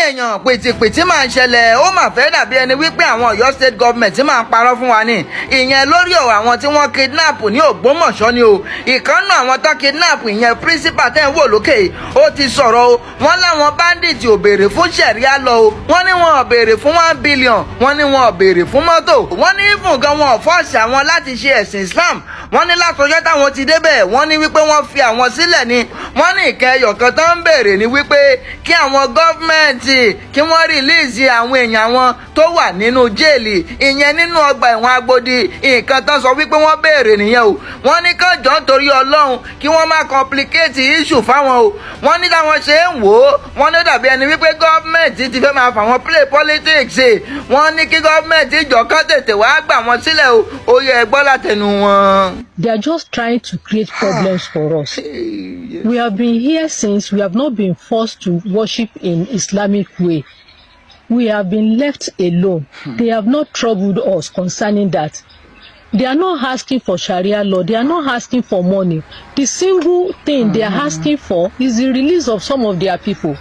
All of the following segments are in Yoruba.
èèyàn pètèpètè máa ń ṣẹlẹ̀ ó mà fẹ́ dàbí ẹni wípé àwọn Ọ̀yọ́ state government máa ń parọ́ fún wa ní ìyẹn lórí ọ̀rọ̀ àwọn tí wọ́n kidnap ní Ògbómọ̀ṣọ́ ni o ìkànnà àwọn tó kidnap ìyẹn principal tẹ́ ń wò lókè ó ti sọ̀rọ̀ o wọ́n láwọn bandit ò béèrè fún ṣẹ̀ríà lọ o wọ́n ní wọn ò béèrè fún 1 billion wọ́n ní wọn ò béèrè fún mọ́tò wọ́n ní fún gan wọn ò fọ́ọ̀sì àwọn láti ṣe ẹ̀sìn Islam wọ́n ní látọjọ́ táwọn ti débẹ̀ wọ́n ní wípé wọ́n fi àwọn sílẹ̀ ni wọ́n ní ìkẹyọ̀ kan tó ń béèrè ni wípé kí àwọn gọ́ọ̀mẹ̀ntì kí wọ́n rìlíìsì àwọn èèyàn wọn tó wà nínú jéèlì ìyẹn nínú ọgbà ẹ̀wọ̀n Agodi nǹkan tán sọ wípé wọ́n béèrè nìyẹn o wọ́n ní kànjọ́ nítorí Ọlọ́run kí wọ́n má complicate issue fáwọn o wọ́n ní táwọn ṣe ń wò ó wọ́n ní dàbí ẹni wípé gọ́ọ̀mẹ̀ntì ti fẹ́ máa fà wọ́n play politics wọ́n ní kí gọ́ọ̀mẹ̀ntì ìjọ̀kan tètè wá gbà wọ́n sílẹ̀ o ó yẹ gbọ́ látẹnu wọn. They are just trying to create problems for us. We have been here since we have not been forced to worship in Islamic way. We have been left alone. They have not troubled us concerning that. They are not asking for Sharia law. They are not asking for money. The single thing they are asking for is the release of some of their people.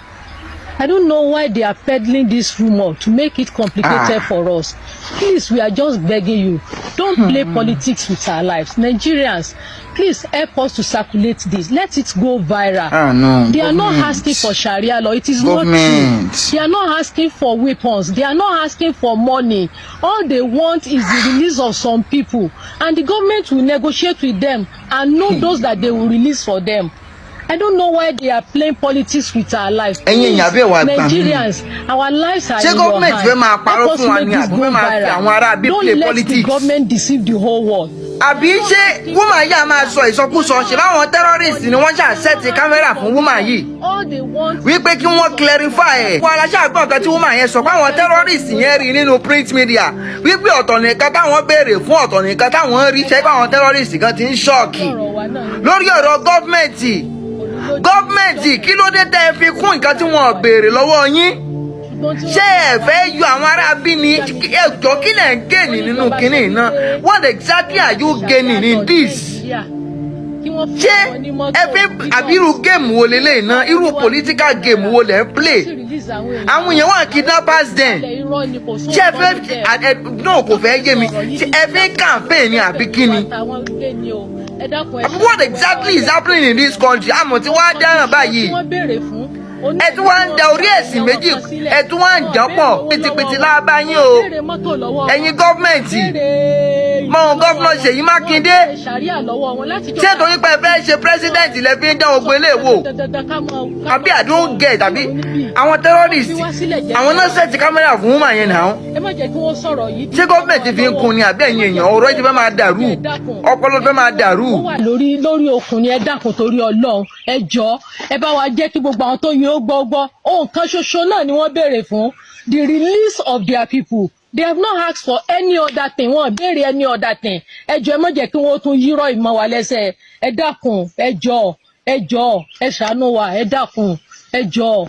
I don't know why they are peddling this rumor to make it complicated for us. Please, we are just begging you. Don't play politics with our lives. Nigerians, please help us to circulate this. Let it go viral. No, they are not asking for Sharia law. It is not true. They are not asking for weapons. They are not asking for money. All they want is the release of some people. And the government will negotiate with them and know those that they will release for them. I don't know why they are playing politics with our lives. Please, Nigerians, our lives are in your hands. Help us make this go viral. Don't let the government deceive the whole world. Àbí ṣé woman yà máa sọ ìsọkúsọ ṣe báwọn terrorists ni wọ́n ṣà set camera fún woman yìí wípé kí wọ́n clarify ẹ̀ wọ́n aláṣàgbọ́n kan tí woman yẹn sọ pé àwọn terrorists yẹn rí nínú print media wípé ọ̀tọ̀ nìkan táwọn béèrè fún ọ̀tọ̀ nìkan táwọn rí ṣe pé àwọn terrorists kan ti ń ṣọ́ọ̀kì lórí ọ̀rọ̀ gọ́ọ̀mẹ̀ntì kí ló dé tẹ́ ẹ fi kún nǹkan tí wọ́n béèrè lọ́wọ́ yín ṣé ẹ fẹ́ yọ àwọn ará bí ni ẹjọ́ kí lẹ̀ ń gẹ̀ẹ́nì nínú kínní náà what exactly are you gaining in this? ṣé ẹ fi àbírú géèmù wo lélẹ̀ náà irú political game wo lẹ̀ ń play àwọn èèyàn wà kidnappers den ṣé ẹ fẹ́ náà kò fẹ́ yé mi ṣé ẹ fi campaign ni àbí kí ni? What exactly is happening in this country? Àmọ́ tí wọ́n á dáràn báyìí. Ẹ tún wá ń da orí ẹ̀sìn méjì, ẹ tún wá ń jàn pọ̀ pìtìpìtì lábá yín o. Ẹ̀yin gọ́ọ̀mẹ̀ntì, mọ̀hún gọ́ọ̀nà Ṣèyí Mákindé. Ṣé torí pé ẹ fẹ́ ṣe president lẹ fi ń dán ogun ilé wò? Àbí I don't get àbí àwọn terrorists, àwọn náà sẹ́ẹ̀tì kámẹ́rà fún woman yẹn náà. Ṣé gọ́ọ̀mẹ̀ntì fi ń kun ni àbí ẹ̀yin èèyàn ọ̀rọ̀ ti fẹ́ máa dàrú? Ọpọlọ fẹ́ máa dàrú. Lórí okùn ni ẹ dákun torí Ọlọ́run ẹ jọ̀ọ́ ẹ bá wa jẹ́ kí gbogbo àwọn tó yẹ ó gbọ́ ohun kan ṣoṣo náà ni wọ́n béèrè fún the release of their people. They have not asked for any other thing. Wọ́n béèrè any other thing. Ẹ jọ̀ọ́ ẹ má jẹ́ kí wọ́n tún yírọ̀ ìmọ̀ wa lẹ́sẹ̀. Ẹ dákun ẹ jọ̀ọ́ ẹ ṣàánú wa ẹ dákun ẹ jọ̀ọ́.